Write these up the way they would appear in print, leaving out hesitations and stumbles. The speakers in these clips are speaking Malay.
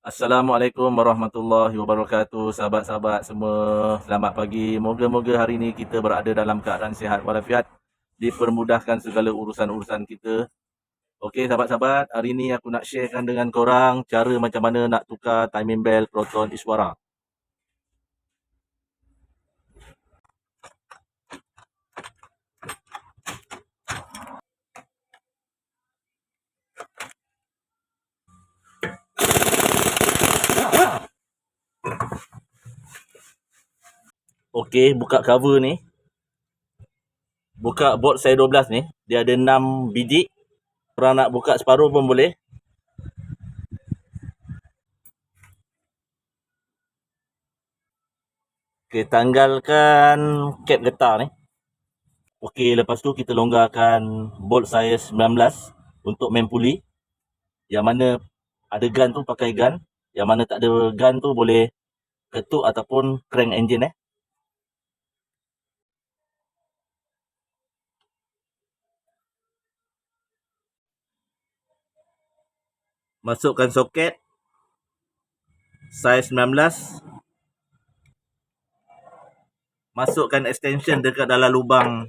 Assalamualaikum warahmatullahi wabarakatuh, sahabat-sahabat semua. Selamat pagi. Moga-moga hari ini kita berada dalam keadaan sihat walafiat, dipermudahkan segala urusan-urusan kita. Okey sahabat-sahabat, hari ini aku nak sharekan dengan korang cara macam mana nak tukar timing belt Proton Iswara. Okey, buka cover ni. Buka bolt saya 12 ni, dia ada 6 biji. Korang nak buka separuh pun boleh. Okey, tanggalkan kap getah ni. Okey, lepas tu kita longgarkan bolt saya 19 untuk main puli. Yang mana ada gun tu pakai gun, yang mana tak ada gun tu boleh ketuk ataupun crank engine Masukkan soket saiz 19. Masukkan extension dekat dalam lubang.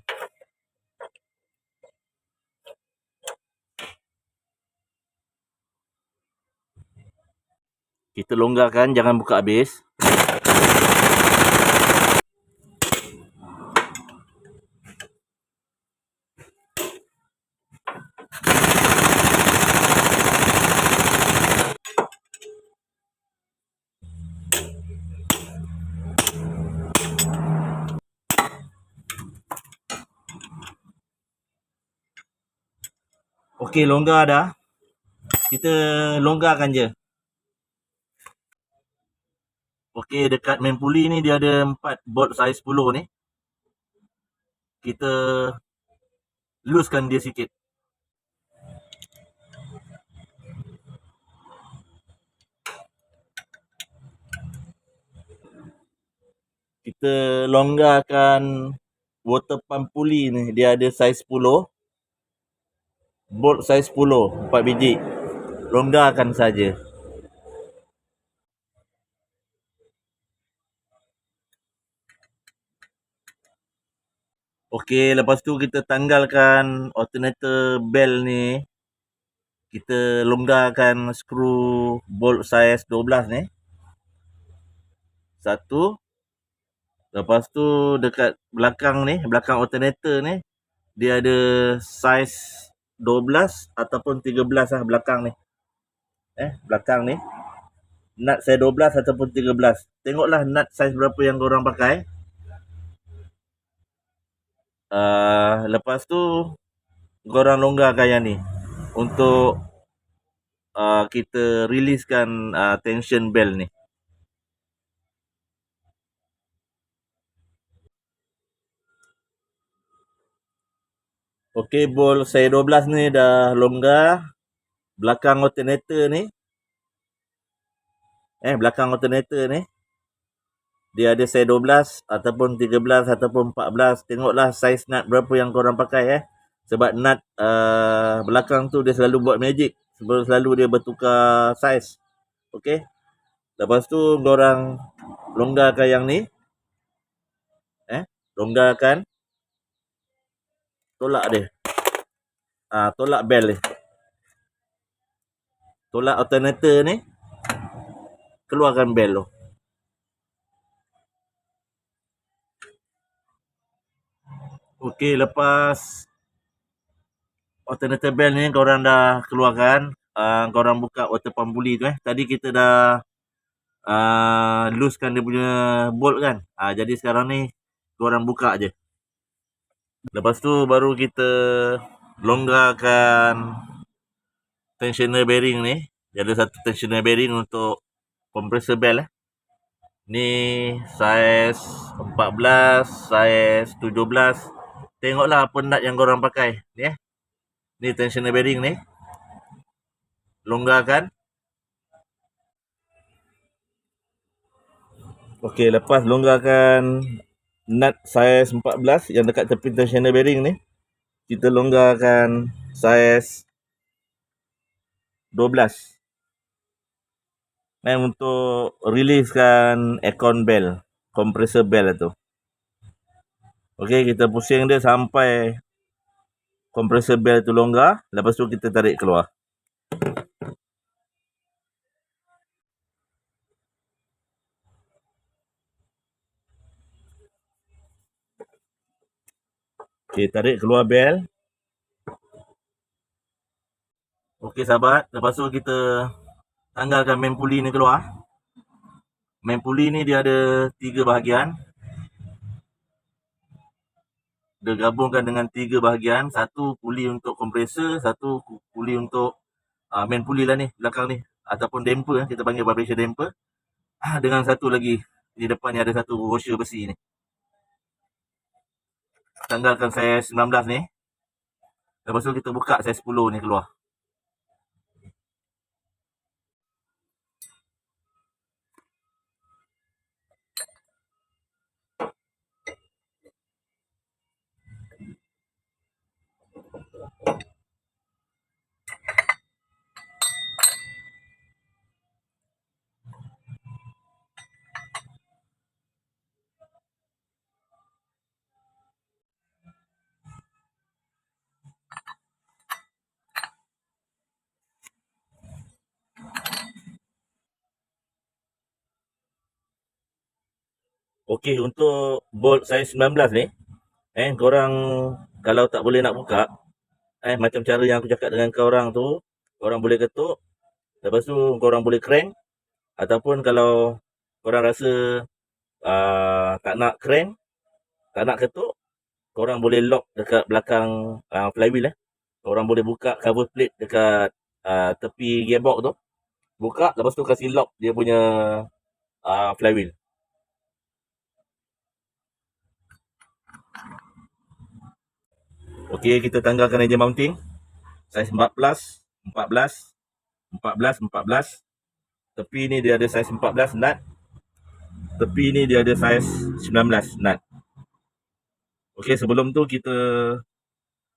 Kita longgarkan, jangan buka habis. Okey, longgar dah. Kita longgarkan je. Okey, dekat main puli ni dia ada 4 bolt saiz 10 ni. Kita loosekan dia sikit. Kita longgarkan water pump puli ni, dia ada saiz 10. Bolt saiz 10, 4 biji. Longgarkan saja. Okey, lepas tu kita tanggalkan alternator belt ni. Kita longgarkan skru bolt saiz 12 ni. Satu. Lepas tu dekat belakang ni, belakang alternator ni, dia ada saiz 12 ataupun 13 lah belakang ni. Belakang ni. Nut saiz 12 ataupun 13. Tengoklah nut saiz berapa yang korang pakai. Lepas tu korang longgarkan yang ni untuk kita releasekan tension belt ni. Okey, bolt saya 12 ni dah longgar. Belakang alternator ni, belakang alternator ni, dia ada saiz 12 ataupun 13 ataupun 14. Tengoklah saiz nut berapa yang korang pakai Sebab nut belakang tu dia selalu buat magic. Selalu dia bertukar saiz. Okey. Lepas tu korang longgarkan yang ni. Longgarkan. Tolak dia. Tolak belt ni. Tolak alternator ni. Keluarkan belt tu. Okey, lepas alternator belt ni korang dah keluarkan, korang buka water pump puli tu Tadi kita dah loosekan dia punya bolt kan. Jadi sekarang ni korang buka je. Lepas tu baru kita longgarkan tensioner bearing ni. Dia ada satu tensioner bearing untuk compressor belt Ni saiz 14, saiz 17. Tengoklah apa nut yang korang pakai ni Ni tensioner bearing ni. Longgarkan. Okey, lepas longgarkan nut saiz 14 yang dekat tepi tensioner bearing ni, kita longgarkan saiz 12. untuk releasekan aircon bell, compressor bell tu. Okey, kita pusing dia sampai compressor bell tu longgar, lepas tu kita tarik keluar. Okey, tarik keluar bell. Okey sahabat, lepas tu kita tanggalkan main puli ni keluar. Main puli ni dia ada 3 bahagian. Dia gabungkan dengan 3 bahagian, satu puli untuk kompresor, satu puli untuk main puli lah ni, belakang ni, ataupun damper, kita panggil vibration damper. Dengan satu lagi di depan ni ada satu washer besi ni. Tanggalkan saiz 19 ni. Lepas tu kita buka saiz 10 ni keluar. Okey, untuk bolt saiz 19 ni, korang kalau tak boleh nak buka, macam cara yang aku cakap dengan korang tu, korang boleh ketuk, lepas tu korang boleh crank, ataupun kalau korang rasa tak nak crank, tak nak ketuk, korang boleh lock dekat belakang flywheel. Korang boleh buka cover plate dekat tepi gearbox tu, buka, lepas tu kasih lock dia punya flywheel. Okey, kita tanggalkan engine mounting saiz 14, 14, 14, 14. Tepi ni dia ada saiz 14 nut. Tepi ni dia ada saiz 19 nut. Okey, sebelum tu kita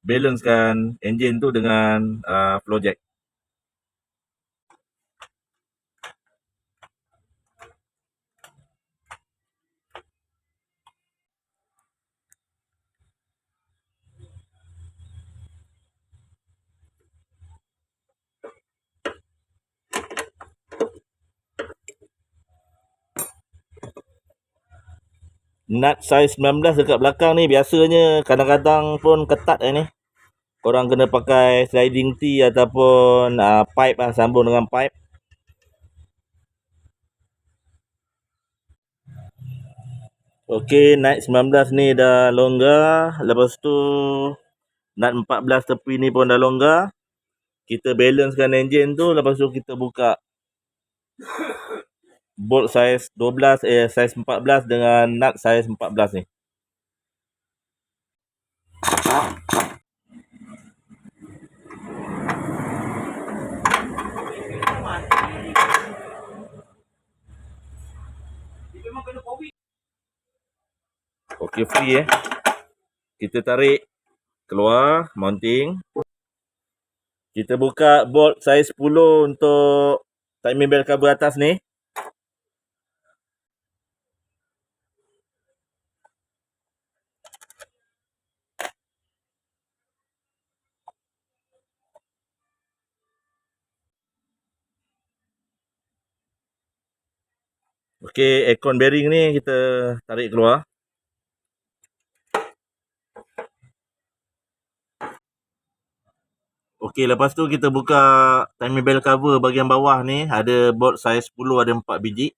balancekan engine tu dengan flow jack. Nut saiz 19 dekat belakang ni biasanya kadang-kadang pun ketat ni. Korang kena pakai sliding T ataupun pipe sambung dengan pipe. Okey, nut 19 ni dah longgar. Lepas tu nut 14 tepi ni pun dah longgar. Kita balancekan engine tu, lepas tu kita buka bolt saiz 12 saiz 14 dengan nut saiz 14 ni. Okey, free kita tarik keluar mounting. Kita buka bolt saiz 10 untuk timing belt cover atas ni. Okey, aircon bearing ni kita tarik keluar. Okey, lepas tu kita buka timing belt cover bahagian bawah ni, ada bolt saiz 10, ada 4 biji.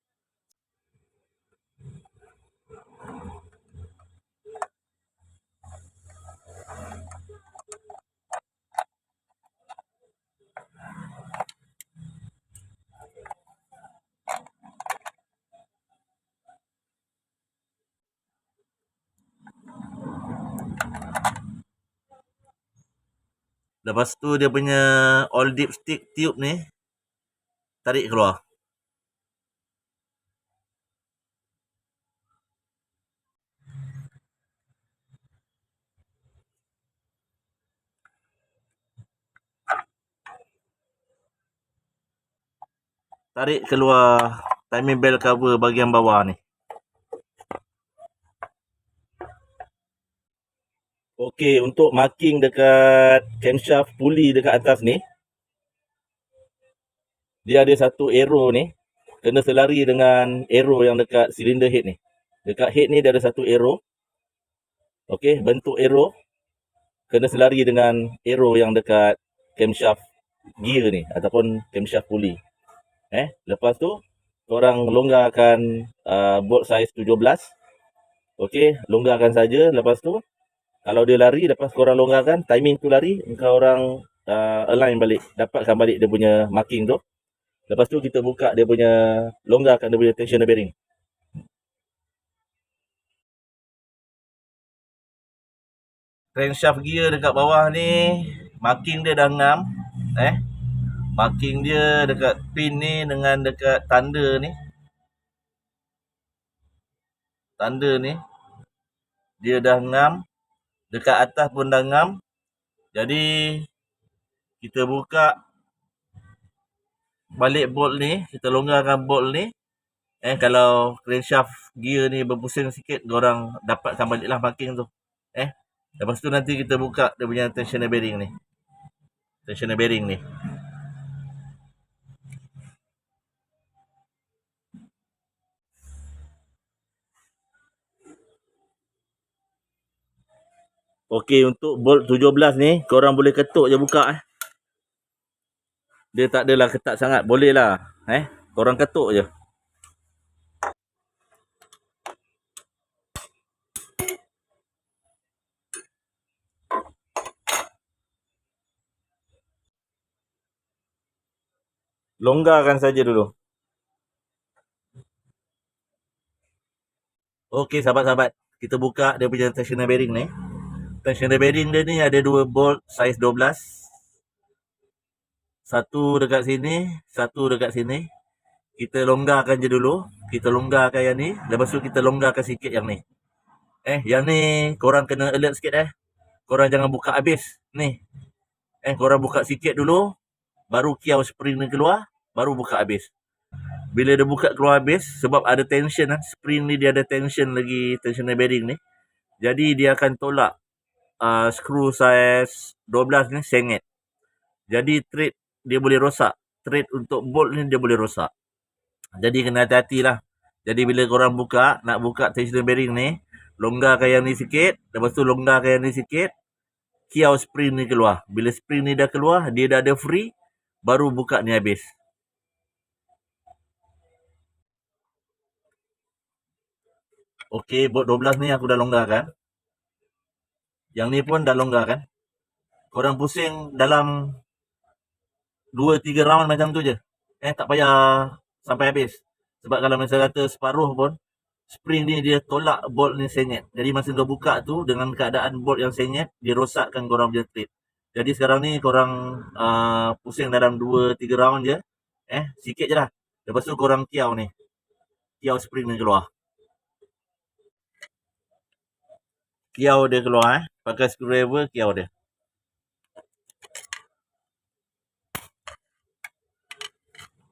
Lepas tu dia punya all dipstick tube ni tarik keluar. tarik keluar timing belt cover bahagian bawah ni. Okey, untuk marking dekat camshaft pulley dekat atas ni, dia ada satu arrow ni, kena selari dengan arrow yang dekat cylinder head ni. Dekat head ni dia ada satu arrow. Okey, bentuk arrow kena selari dengan arrow yang dekat camshaft gear ni ataupun camshaft pulley. Lepas tu korang longgarkan bolt size 17. Okey, longgarkan saja. Lepas tu kalau dia lari, lepas korang longgarkan, timing tu lari, engkau orang align balik, dapatkan balik dia punya marking tu. Lepas tu kita buka dia punya, longgarkan dia punya tensioner bearing. Crankshaft gear dekat bawah ni, marking dia dah ngam. Marking dia dekat pin ni dengan dekat tanda ni. Tanda ni, dia dah ngam. Dekat atas pun dah ngam. Jadi, kita buka balik bolt ni, kita longgarkan bolt ni. Kalau crankshaft gear ni berpusing sikit, korang dapatkan baliklah marking tu. Lepas tu nanti kita buka dia punya tensioner bearing ni. Tensioner bearing ni. Okey, untuk bolt 17 ni, korang boleh ketuk je buka. Dia tak adalah ketat sangat. Boleh lah. Korang ketuk je. Longgarkan saja dulu. Okey, sahabat-sahabat. Kita buka dia punya tensioner bearing ni. Tensioner bearing dia ni ada dua bolt saiz 12. Satu dekat sini, satu dekat sini. Kita longgarkan je dulu. Kita longgarkan yang ni. Lepas tu kita longgarkan sikit yang ni. Yang ni korang kena alert sikit. Korang jangan buka habis. Ni. Korang buka sikit dulu. Baru kiau spring ni keluar. Baru buka habis. Bila dia buka keluar habis, sebab ada tension, spring ni dia ada tension lagi, tensioner bearing ni. Jadi dia akan tolak skru saiz 12 ni sengit. Jadi thread dia boleh rosak. Thread untuk bolt ni dia boleh rosak. Jadi kena hati-hati lah. Jadi bila korang buka, nak buka tensioner bearing ni, longgarkan yang ni sikit. Lepas tu longgarkan yang ni sikit. Kiau spring ni keluar. Bila spring ni dah keluar, dia dah ada free. Baru buka ni habis. Okey, bolt 12 ni aku dah longgarkan. Yang ni pun dah longgarkan. Korang pusing dalam 2-3 round macam tu je. Tak payah sampai habis. Sebab kalau misalnya kata separuh pun, spring ni dia tolak bolt ni sengit. Jadi masa kau buka tu, dengan keadaan bolt yang sengit, dia rosakkan korang punya thread. Jadi sekarang ni korang pusing dalam 2-3 round je. Sikit je lah. Lepas tu korang kiau ni. Kiau spring ni keluar. Kiau dia keluar. Pakai screwdriver, kiau dia.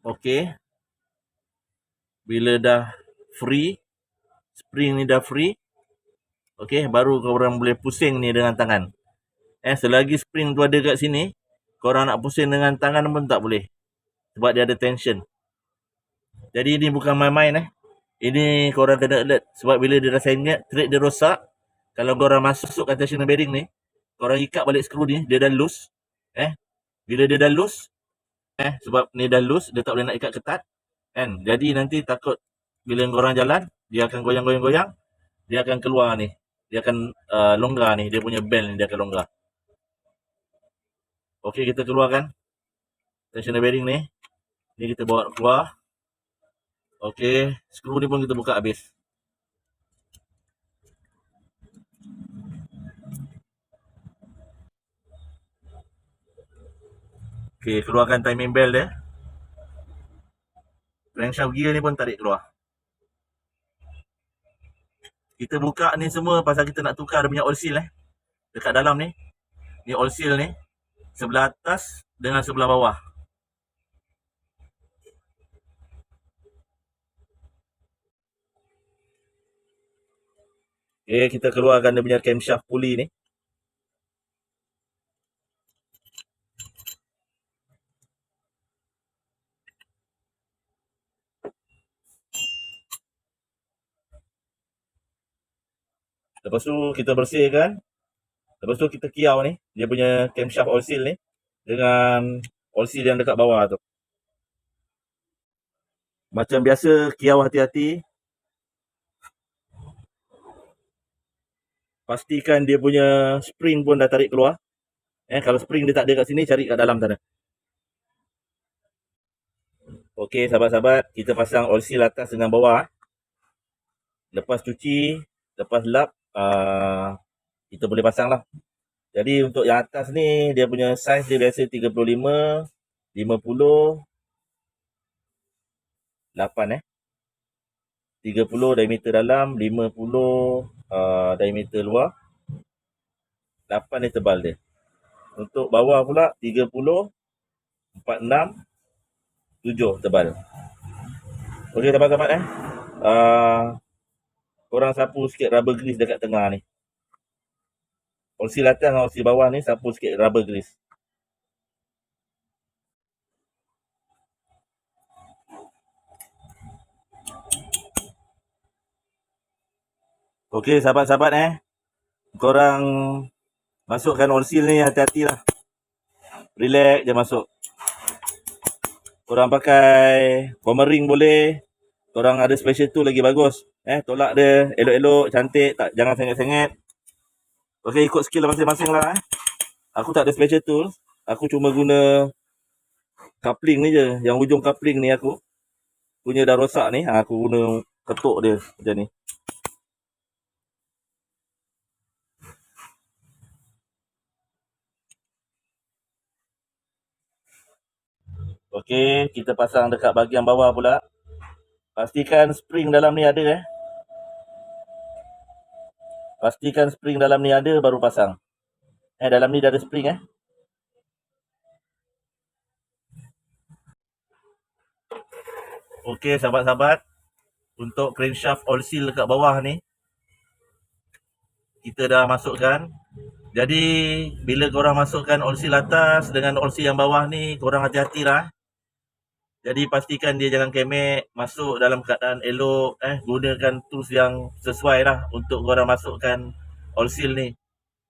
Okey. Bila dah free, spring ni dah free, okey, baru korang boleh pusing ni dengan tangan. Selagi spring tu ada kat sini, korang nak pusing dengan tangan pun tak boleh. Sebab dia ada tension. Jadi ni bukan main-main. Ini korang kena alert. Sebab bila dia dah sengit, thread dia rosak. Kalau korang masukkan tensioner bearing ni, korang ikat balik skru ni, dia dah loose. Bila dia dah loose, sebab ni dah loose, dia tak boleh nak ikat ketat. Jadi nanti takut bila korang jalan, dia akan goyang-goyang-goyang. Dia akan keluar ni. Dia akan longgar ni. Dia punya belt ni dia akan longgar. Okey, kita keluarkan tensioner bearing ni. Ni kita bawa keluar. Okey, skru ni pun kita buka habis. Okey, keluarkan timing belt dia. Crankshaft gear ni pun tarik keluar. Kita buka ni semua pasal kita nak tukar dia punya oil seal dekat dalam ni. Ni oil seal ni. Sebelah atas dengan sebelah bawah. Okay, kita keluarkan dia punya camshaft pulley ni. Lepas tu kita bersihkan. Lepas tu kita kiau ni, dia punya camshaft oil seal ni dengan oil seal yang dekat bawah tu. Macam biasa, kiau hati-hati. Pastikan dia punya spring pun dah tarik keluar. Kalau spring dia tak ada kat sini, cari kat dalam sana. Okey, sahabat-sahabat, kita pasang oil seal atas dengan bawah. Lepas cuci, lepas lap, kita boleh pasang lah. Jadi untuk yang atas ni, dia punya saiz dia biasa 35, 50, 8 30 diameter dalam, 50 diameter luar, 8 ni tebal dia. Untuk bawah pula 30, 46, 7 tebal. Okey sahabat-sahabat korang sapu sikit rubber grease dekat tengah ni. Oil seal atas dengan oil seal bawah ni sapu sikit rubber grease. Okey sahabat-sahabat korang masukkan oil seal ni hati-hatilah. Relax je masuk. Korang pakai bomber ring boleh. Korang ada special tool lagi bagus. Tolak dia elok-elok, cantik, tak jangan sengit-sengit. Okey, ikut skill masing-masing lah. Aku tak ada special tool. Aku cuma guna coupling ni je. Yang ujung coupling ni aku punya dah rosak ni. Aku guna ketuk dia macam ni. Okey, kita pasang dekat bahagian bawah pula. Pastikan spring dalam ni ada Pastikan spring dalam ni ada baru pasang. Dalam ni dah ada spring Okey sahabat-sahabat, untuk crankshaft oil seal dekat bawah ni kita dah masukkan. Jadi bila korang masukkan oil seal atas dengan oil seal yang bawah ni, korang hati-hatilah. Jadi pastikan dia jangan kemek, masuk dalam keadaan elok. Gunakan tools yang sesuai lah untuk korang masukkan oil seal ni.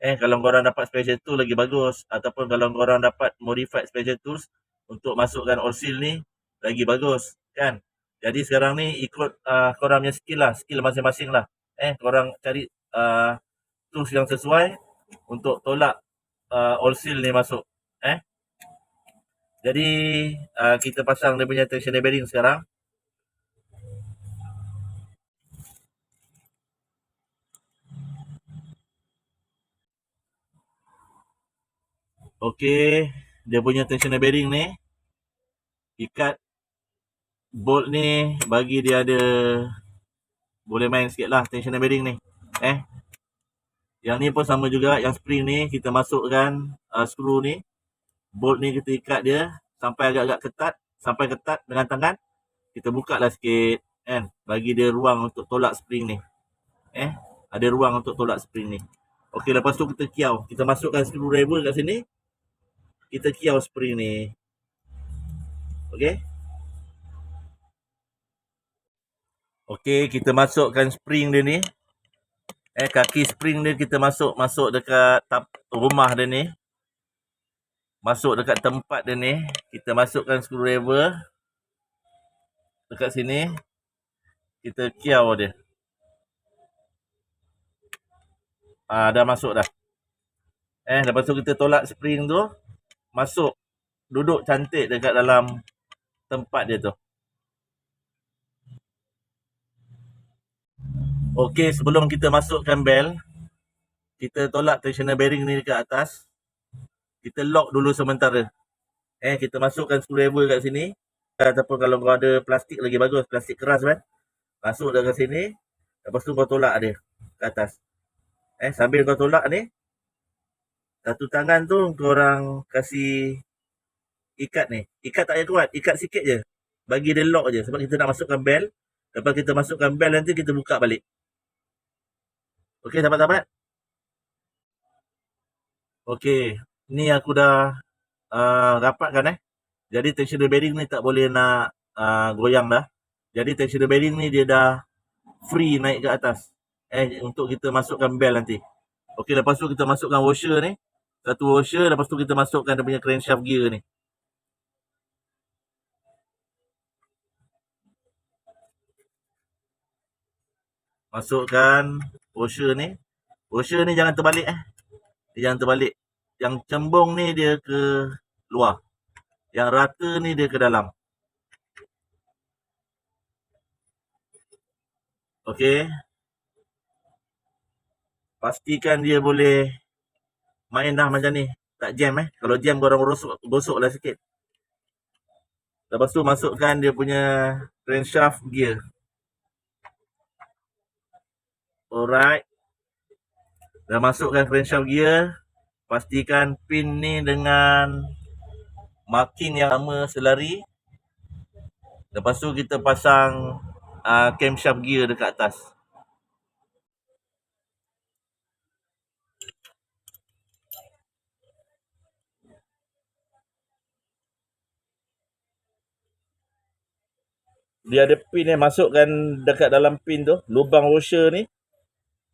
Kalau korang dapat special tool lagi bagus, ataupun kalau korang dapat modified special tools untuk masukkan oil seal ni lagi bagus kan. Jadi sekarang ni ikut korang punya skill lah, skill masing-masing lah. Korang cari tools yang sesuai untuk tolak oil seal ni masuk. Jadi kita pasang dia punya tensioner bearing sekarang. Okey, dia punya tensioner bearing ni ikat bolt ni, bagi dia ada boleh main sikit lah tensioner bearing ni. Yang ni pun sama juga, yang spring ni kita masukkan skru ni, bolt ni kita ikat dia sampai agak-agak ketat, sampai ketat dengan tangan. Kita buka lah sikit kan, bagi dia ruang untuk tolak spring ni. Ada ruang untuk tolak spring ni. Okey, lepas tu kita kiau, kita masukkan screwdriver kat sini, kita kiau spring ni. Okey. Okey, kita masukkan spring dia ni. Kaki spring dia kita masuk dekat rumah dia ni. Masuk dekat tempat dia ni. Kita masukkan screwdriver dekat sini. Kita kiau dia. Dah masuk dah. Lepas tu kita tolak spring tu, masuk, duduk cantik dekat dalam tempat dia tu. Okey, sebelum kita masukkan bel, kita tolak tensioner bearing ni dekat atas. Kita lock dulu sementara. Kita masukkan screwdriver kat sini. Ataupun kalau kau ada plastik lagi bagus, plastik keras kan. Masuk dekat sini. Lepas tu kau tolak dia ke atas. Sambil kau tolak ni, satu tangan tu korang kasih ikat ni. Ikat tak payah kuat, ikat sikit je. Bagi dia lock je sebab kita nak masukkan bel. Lepas kita masukkan bel nanti kita buka balik. Okey, sahabat-sahabat. Okey, ni aku dah rapatkan Jadi tensioner bearing ni tak boleh nak goyang dah. Jadi tensioner bearing ni dia dah free naik ke atas. Untuk kita masukkan bel nanti. Okey, lepas tu kita masukkan washer ni. Satu washer, lepas tu kita masukkan dia punya crankshaft gear ni. Masukkan washer ni. Washer ni jangan terbalik Dia jangan terbalik. Yang cembung ni dia ke luar. Yang rata ni dia ke dalam. Okey. Pastikan dia boleh main dah macam ni. Tak jam Kalau jam korang gosok lah sikit. Lepas tu masukkan dia punya crankshaft gear. Alright. Dah masukkan crankshaft gear. Pastikan pin ni dengan marking yang sama selari. Lepas tu kita pasang camshaft gear dekat atas. Dia ada pin masukkan dekat dalam pin tu, lubang washer ni.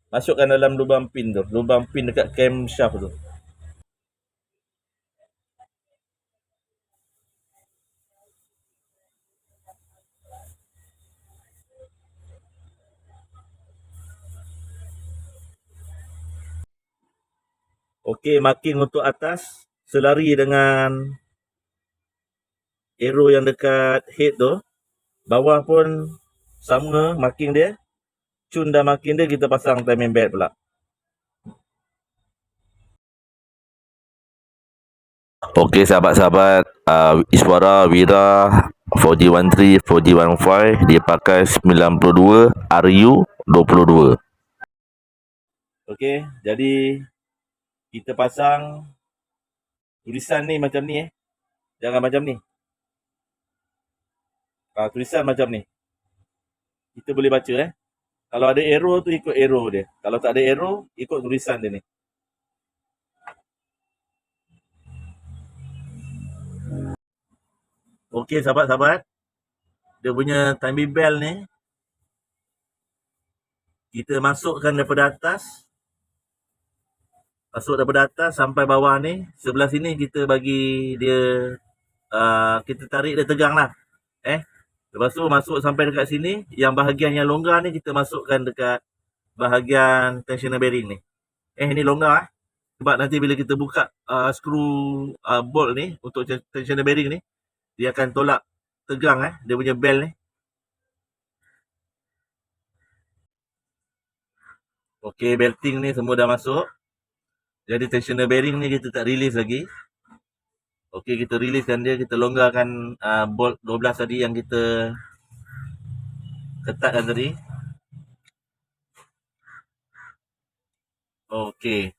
Masukkan dalam lubang pin tu, lubang pin dekat camshaft tu. Okey, marking untuk atas selari dengan arrow yang dekat head tu. Bawah pun sama marking dia. Cun dah marking dia, kita pasang timing belt pula. Okey sahabat-sahabat, Iswara Wira 4G13, 4G15 dia pakai 92 RU22. Okey, jadi kita pasang tulisan ni macam ni Jangan macam ni. Tulisan macam ni. Kita boleh baca Kalau ada arrow tu ikut arrow dia. Kalau tak ada arrow, ikut tulisan dia ni. Okey sahabat-sahabat. Dia punya timing bell ni kita masukkan daripada atas. Masuk daripada atas sampai bawah ni. Sebelah sini kita bagi dia kita tarik dia tegang lah. Lepas tu masuk sampai dekat sini. Yang bahagian yang longgar ni kita masukkan dekat bahagian tensioner bearing ni. Ni longgar Sebab nanti bila kita buka skru bolt ni untuk tensioner bearing ni, dia akan tolak tegang dia punya bell ni. Okey, belting ni semua dah masuk. Jadi tensioner bearing ni kita tak release lagi. Okey, kita releasekan dia, kita longgarkan bolt 12 tadi yang kita ketatkan tadi. Okey.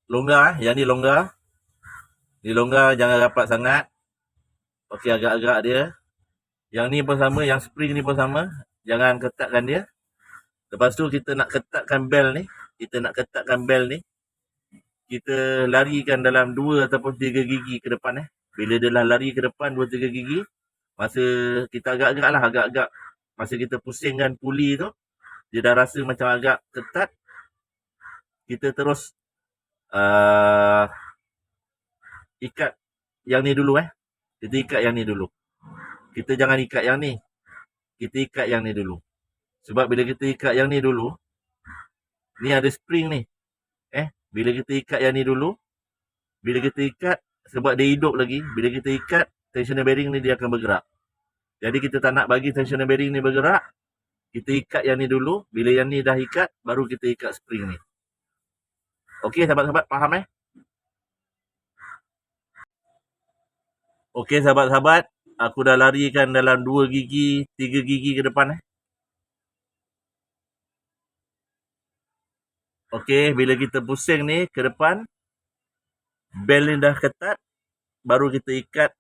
Longgar yang ni longgar. Ni longgar, jangan rapat sangat. Okey, agak-agak dia. Yang ni pun sama, yang spring ni pun sama. Jangan ketatkan dia. Lepas tu kita nak ketatkan bell ni. Kita larikan dalam 2 ataupun 3 gigi ke depan Bila dia dah lari ke depan 2-3 gigi, masa kita agak-agak masa kita pusingkan puli tu, dia dah rasa macam agak ketat, kita terus ikat yang ni dulu Kita ikat yang ni dulu. Kita jangan ikat yang ni. Kita ikat yang ni dulu. Sebab bila kita ikat yang ni dulu, ni ada spring ni. Bila kita ikat yang ni dulu, bila kita ikat, sebab dia hidup lagi, bila kita ikat, tensioner bearing ni dia akan bergerak. Jadi kita tak nak bagi tensioner bearing ni bergerak, kita ikat yang ni dulu. Bila yang ni dah ikat, baru kita ikat spring ni. Okey sahabat-sahabat, faham Okey sahabat-sahabat, aku dah larikan dalam 2 gigi, 3 gigi ke depan Okey, bila kita pusing ni ke depan, bell ni dah ketat, baru kita ikat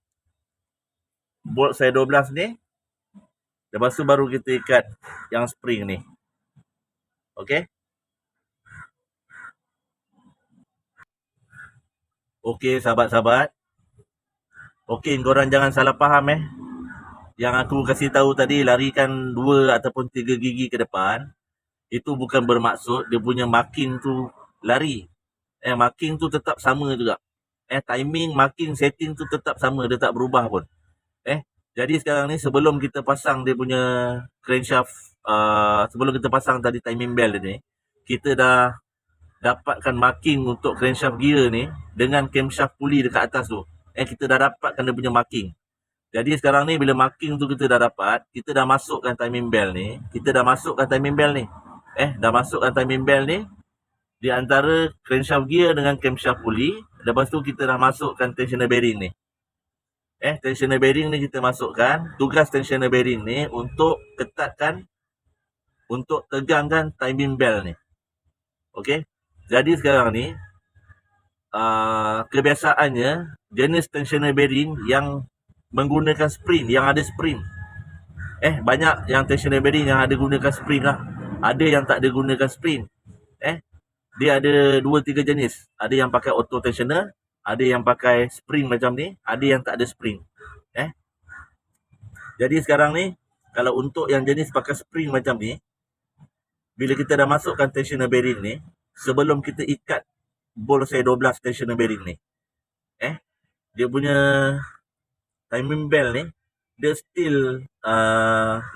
bolt saya 12 ni. Lepas tu baru kita ikat yang spring ni. Okey? Okey sahabat-sahabat. Okey, korang jangan salah faham Yang aku kasih tahu tadi larikan 2 ataupun 3 gigi ke depan, itu bukan bermaksud dia punya marking tu lari. Marking tu tetap sama juga. Timing, marking, setting tu tetap sama, dia tak berubah pun. Jadi sekarang ni sebelum kita pasang dia punya crankshaft, sebelum kita pasang tadi timing bell ni, kita dah dapatkan marking untuk crankshaft gear ni dengan camshaft pulley dekat atas tu. Kita dah dapatkan dia punya marking. Jadi sekarang ni bila marking tu kita dah dapat, kita dah masukkan timing bell ni, dah masukkan timing bell ni di antara crankshaft gear dengan camshaft pulley. Lepas tu kita dah masukkan tensioner bearing ni. Tensioner bearing ni kita masukkan. Tugas tensioner bearing ni untuk ketatkan, untuk tegangkan timing bell ni. Okey. Jadi sekarang ni kebiasaannya jenis tensioner bearing yang menggunakan spring, yang ada spring. Banyak yang tensioner bearing yang ada gunakan spring lah. Ada yang tak ada gunakan spring. Dia ada 2-3 jenis. Ada yang pakai auto tensioner, ada yang pakai spring macam ni, ada yang tak ada spring. Jadi sekarang ni, kalau untuk yang jenis pakai spring macam ni, bila kita dah masukkan tensioner bearing ni, sebelum kita ikat bol C12 tensioner bearing ni, dia punya timing bell ni, dia still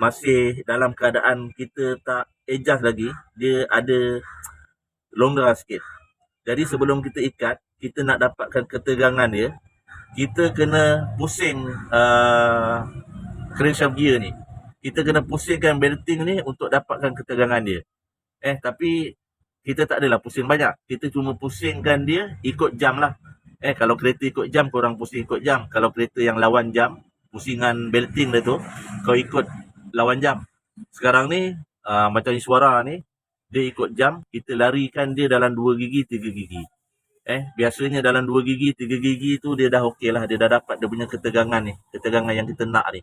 masih dalam keadaan kita tak adjust lagi. Dia ada longgar sikit. Jadi sebelum kita ikat, kita nak dapatkan ketegangan dia, kita kena pusing crankshaft gear ni. Kita kena pusingkan belting ni untuk dapatkan ketegangan dia. Tapi kita tak adalah pusing banyak. Kita cuma pusingkan dia ikut jam lah. Kalau kereta ikut jam, korang pusing ikut jam. Kalau kereta yang lawan jam, pusingan belting dia tu, kau ikut lawan jam. Sekarang ni, macam suara ni, dia ikut jam, kita larikan dia dalam 2 gigi, 3 gigi. Biasanya dalam 2 gigi, 3 gigi tu dia dah okey lah. Dia dah dapat dia punya ketegangan ni. Ketegangan yang kita nak ni.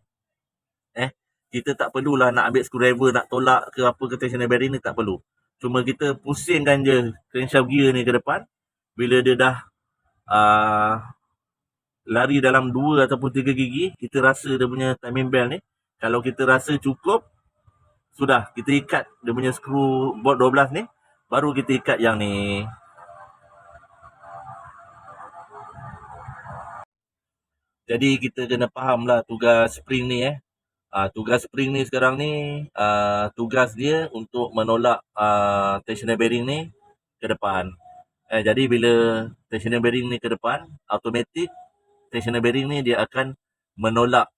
Kita tak perlulah nak ambil screwdriver, nak tolak ke apa ke tensioner bearing ni, tak perlu. Cuma kita pusingkan je crankshaft gear ni ke depan. Bila dia dah lari dalam 2 ataupun 3 gigi, kita rasa dia punya timing bell ni. Kalau kita rasa cukup, sudah, kita ikat dia punya skru bolt 12 ni. Baru kita ikat yang ni. Jadi kita kena faham lah tugas spring ni tugas spring ni sekarang ni, tugas dia untuk menolak tensioner bearing ni ke depan. Jadi bila tensioner bearing ni ke depan, automatik tensioner bearing ni dia akan menolak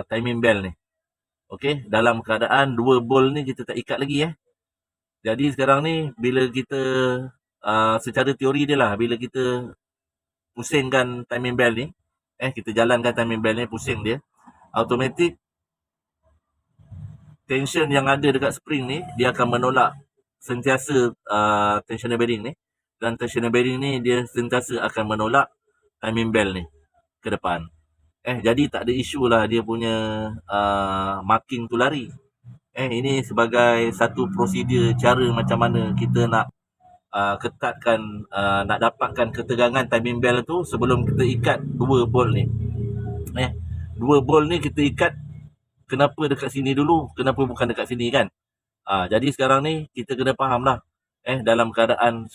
timing bell ni. Okey, dalam keadaan 2 bolt ni kita tak ikat lagi Jadi sekarang ni bila kita secara teori dia lah, bila kita pusingkan timing bell ni, kita jalankan timing bell ni, pusing dia, automatik tension yang ada dekat spring ni dia akan menolak sentiasa tensioner bearing ni, dan tensioner bearing ni dia sentiasa akan menolak timing bell ni ke depan. Jadi tak ada isu lah dia punya marking tu lari. Ini sebagai satu prosedur cara macam mana kita nak ketatkan, nak dapatkan ketegangan timing bell tu sebelum kita ikat 2 bolt ni. 2 bolt ni kita ikat kenapa dekat sini dulu, kenapa bukan dekat sini kan. Jadi sekarang ni kita kena faham lah. Dalam keadaan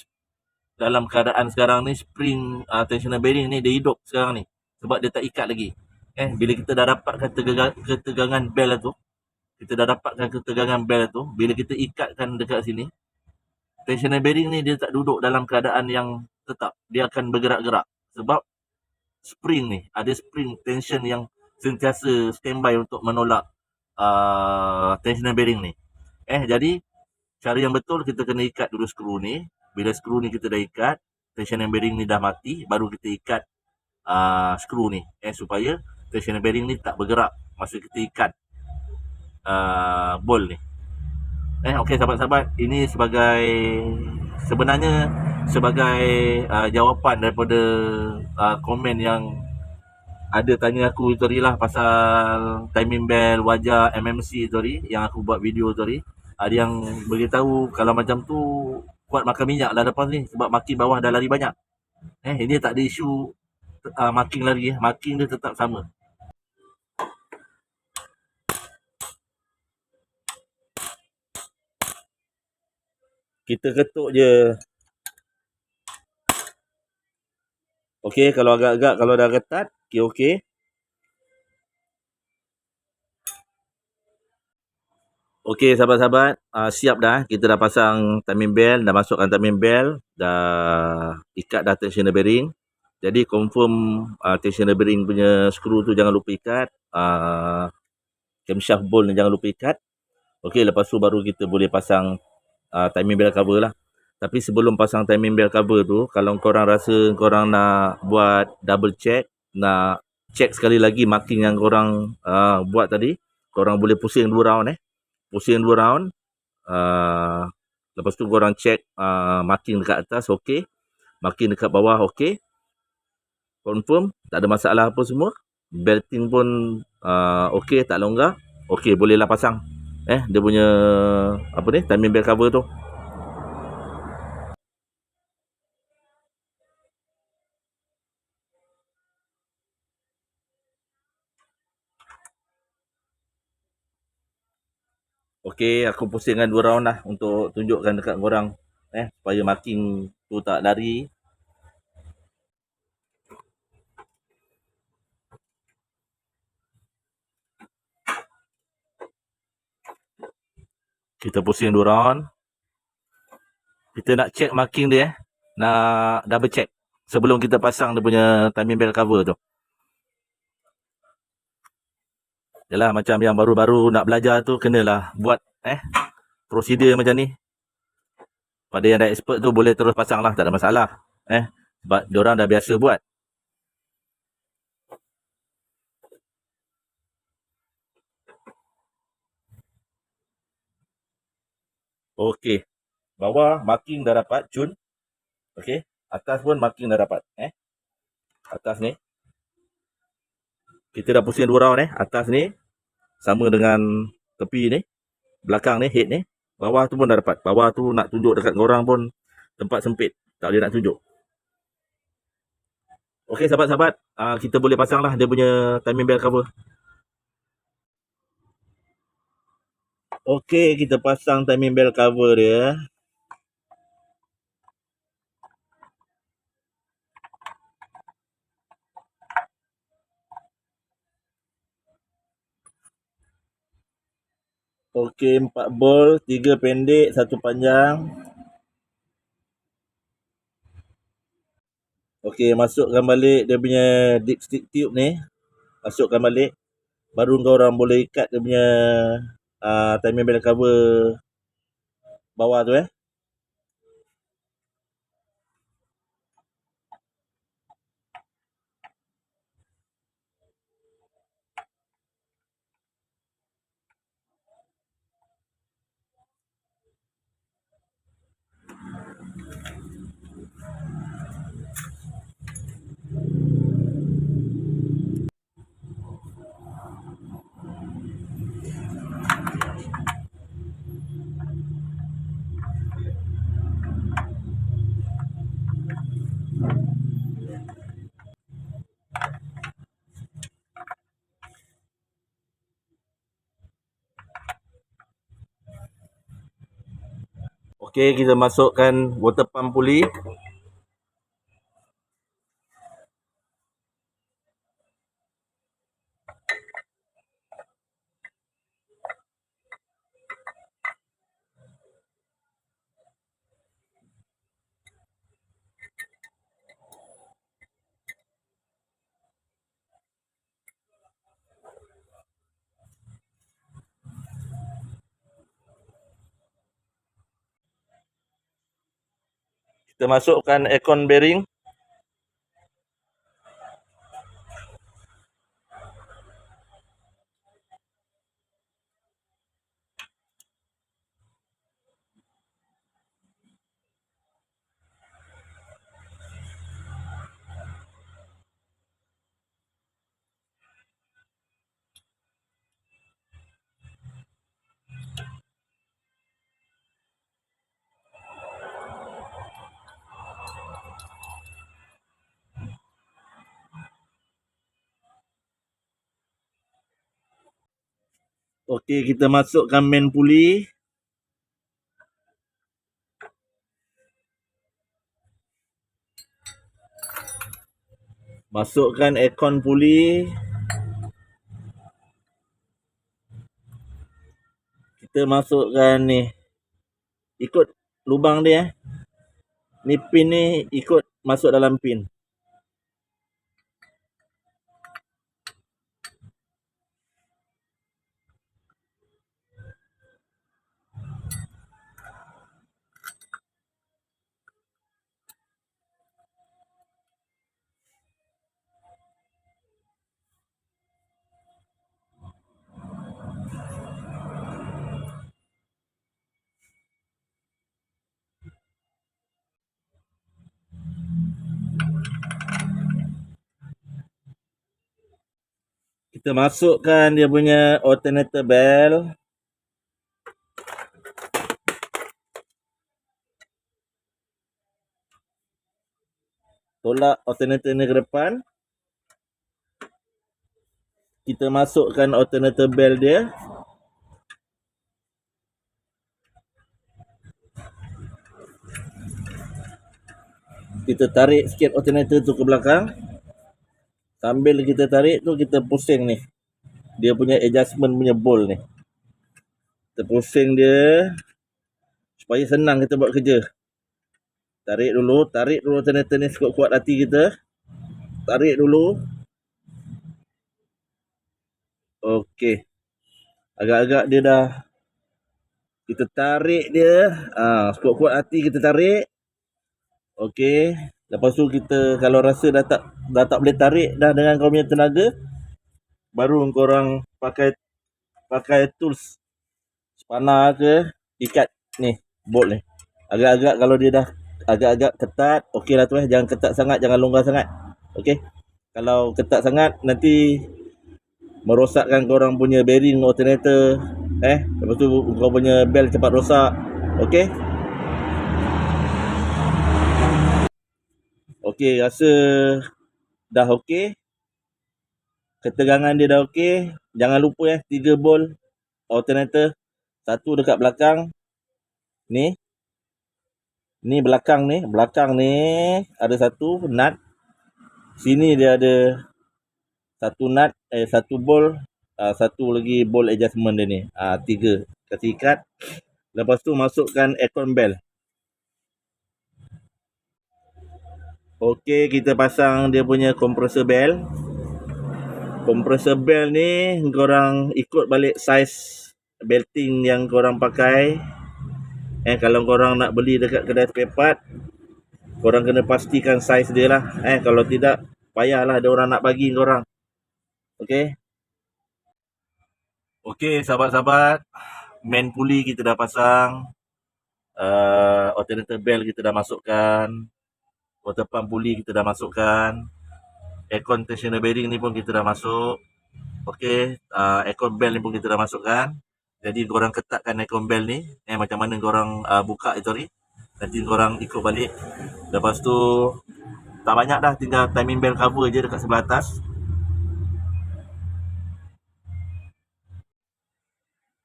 sekarang ni spring tensioner bearing ni dia hidup sekarang ni. Sebab dia tak ikat lagi. Bila kita dah dapatkan ketegangan bell tu, bila kita ikatkan dekat sini, tensioner bearing ni dia tak duduk dalam keadaan yang tetap. Dia akan bergerak-gerak. Sebab spring ni, ada spring tension yang sentiasa standby untuk menolak tensioner bearing ni. Jadi cara yang betul kita kena ikat dulu skru ni. Bila skru ni kita dah ikat, tensioner bearing ni dah mati, baru kita ikat skru ni supaya tensioner bearing ni tak bergerak masa kita ikat bolt ni. Okey sahabat-sahabat, ini sebenarnya sebagai jawapan daripada komen yang ada tanya aku tu tadi lah pasal timing bell wajah MMC tu tadi yang aku buat video tu tadi. Ada yang beritahu kalau macam tu kuat makan minyak lah lepas ni sebab makin bawah dah lari banyak. Ini tak ada isu marking lari, marking dia tetap sama. Kita ketuk je. Okey, kalau agak-agak kalau dah ketat, okey. Okey sahabat-sahabat, siap dah. Kita dah pasang timing bell, dah masukkan timing bell, dah ikat dah tensioner bearing. Jadi confirm tensioner bearing punya skru tu jangan lupa ikat. Camshaft bolt ni jangan lupa ikat. Okey, lepas tu baru kita boleh pasang timing bell cover lah. Tapi sebelum pasang timing bell cover tu, kalau korang rasa korang nak buat double check, nak check sekali lagi marking yang korang buat tadi, korang boleh pusing 2 round Pusing 2 round. Lepas tu korang check marking dekat atas okey, marking dekat bawah okey. Confirm, tak ada masalah apa semua. Belting pun okey, tak longgar. Okey, bolehlah pasang dia punya apa ni, timing bell cover tu. Okey, aku pusingkan 2 round lah untuk tunjukkan dekat korang supaya marking tu tak lari. Kita pusing 2 round. Kita nak check marking dia nak double check sebelum kita pasang dia punya timing bell cover tu. Yalah, macam yang baru-baru nak belajar tu kenalah buat prosedur macam ni. Pada yang dah expert tu boleh terus pasang lah, tak ada masalah. Sebab diorang dah biasa buat. Okey. Bawah marking dah dapat cun. Okey. Atas pun marking dah dapat. Atas ni. Kita dah pusing 2 round Atas ni sama dengan tepi ni. Belakang ni, head ni. Bawah tu pun dah dapat. Bawah tu nak tunjuk dekat korang pun tempat sempit. Tak boleh nak tunjuk. Okey sahabat-sahabat, kita boleh pasang lah dia punya timing bell cover. Okey, kita pasang timing bell cover dia. Okey, 4 bolt, 3 pendek, 1 panjang. Okey, masukkan balik dia punya dipstick tube ni. Masukkan balik. Baru korang boleh ikat dia punya timing bell cover bawah tu Okey, kita masukkan water pump puli. Kita masukkan aircon bearing. Okey, kita masukkan main puli. Masukkan aircon puli. Kita masukkan ni. Ikut lubang dia. Ni pin ni ikut masuk dalam pin. Kita masukkan dia punya alternator bell. Tolak alternator ni ke depan. Kita masukkan alternator bell dia. Kita tarik sikit alternator tu ke belakang. Sambil kita tarik tu, kita pusing ni. Dia punya adjustment punya bolt ni. Kita pusing dia supaya senang kita buat kerja. Tarik dulu alternator ni sekuat-kuat hati kita. Tarik dulu. Okey. Agak-agak dia dah. Kita tarik dia. Sekuat-kuat hati kita tarik. Okey. Lepas tu kita kalau rasa dah tak boleh tarik dah dengan kau punya tenaga, baru korang pakai tools spanner ke, ikat ni bolt ni. Agak-agak kalau dia dah agak-agak ketat, okey lah tu jangan ketat sangat, jangan longgar sangat. Okey. Kalau ketat sangat nanti merosakkan korang punya bearing alternator. Lepas tu kau punya bell cepat rosak. Okey. Okey, rasa dah okey. Ketegangan dia dah okey. Jangan lupa 3 bolt alternator. Satu dekat belakang. Ni belakang ni. Belakang ni ada satu nut. Sini dia ada satu nut, satu bolt. Satu lagi bolt adjustment dia ni. 3. Kasih ikat. Lepas tu masukkan aircon bell. Okey, kita pasang dia punya compressor bell. Compressor bell ni korang ikut balik saiz belting yang korang pakai. Kalau korang nak beli dekat kedai spare part, korang kena pastikan saiz dia lah. Kalau tidak, payahlah ada orang nak bagi korang. Okey. Okey, sahabat-sahabat. Main puli kita dah pasang. Alternator bell kita dah masukkan. Water pump puli kita dah masukkan. Aircon tensioner bearing ni pun kita dah masuk. Okey, aircon bell ni pun kita dah masukkan. Jadi korang ketatkan aircon bell ni. Macam mana korang buka itu ni. Nanti korang ikut balik. Lepas tu tak banyak dah, tinggal timing bell cover je dekat sebelah atas.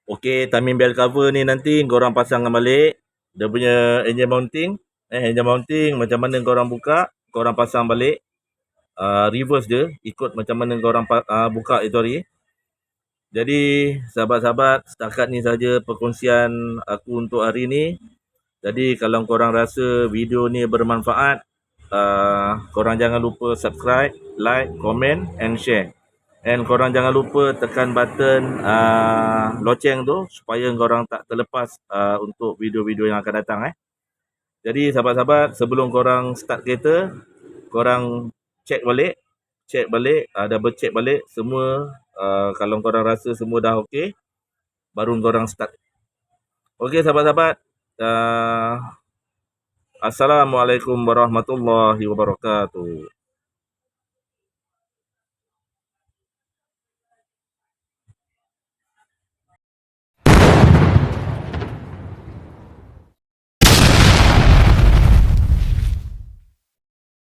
Okey, timing bell cover ni nanti korang pasangkan balik. Dia punya engine mounting. Engine mounting macam mana korang buka, korang pasang balik. Reverse je, ikut macam mana korang buka itu hari. Jadi sahabat-sahabat, setakat ni saja perkongsian aku untuk hari ni. Jadi kalau korang rasa video ni bermanfaat, korang jangan lupa subscribe, like, comment and share. And korang jangan lupa tekan button loceng tu supaya korang tak terlepas untuk video-video yang akan datang. Jadi sahabat-sahabat, sebelum korang start kereta, korang check balik, double check balik semua. Kalau korang rasa semua dah okey, baru korang start. Okey sahabat-sahabat, Assalamualaikum warahmatullahi wabarakatuh.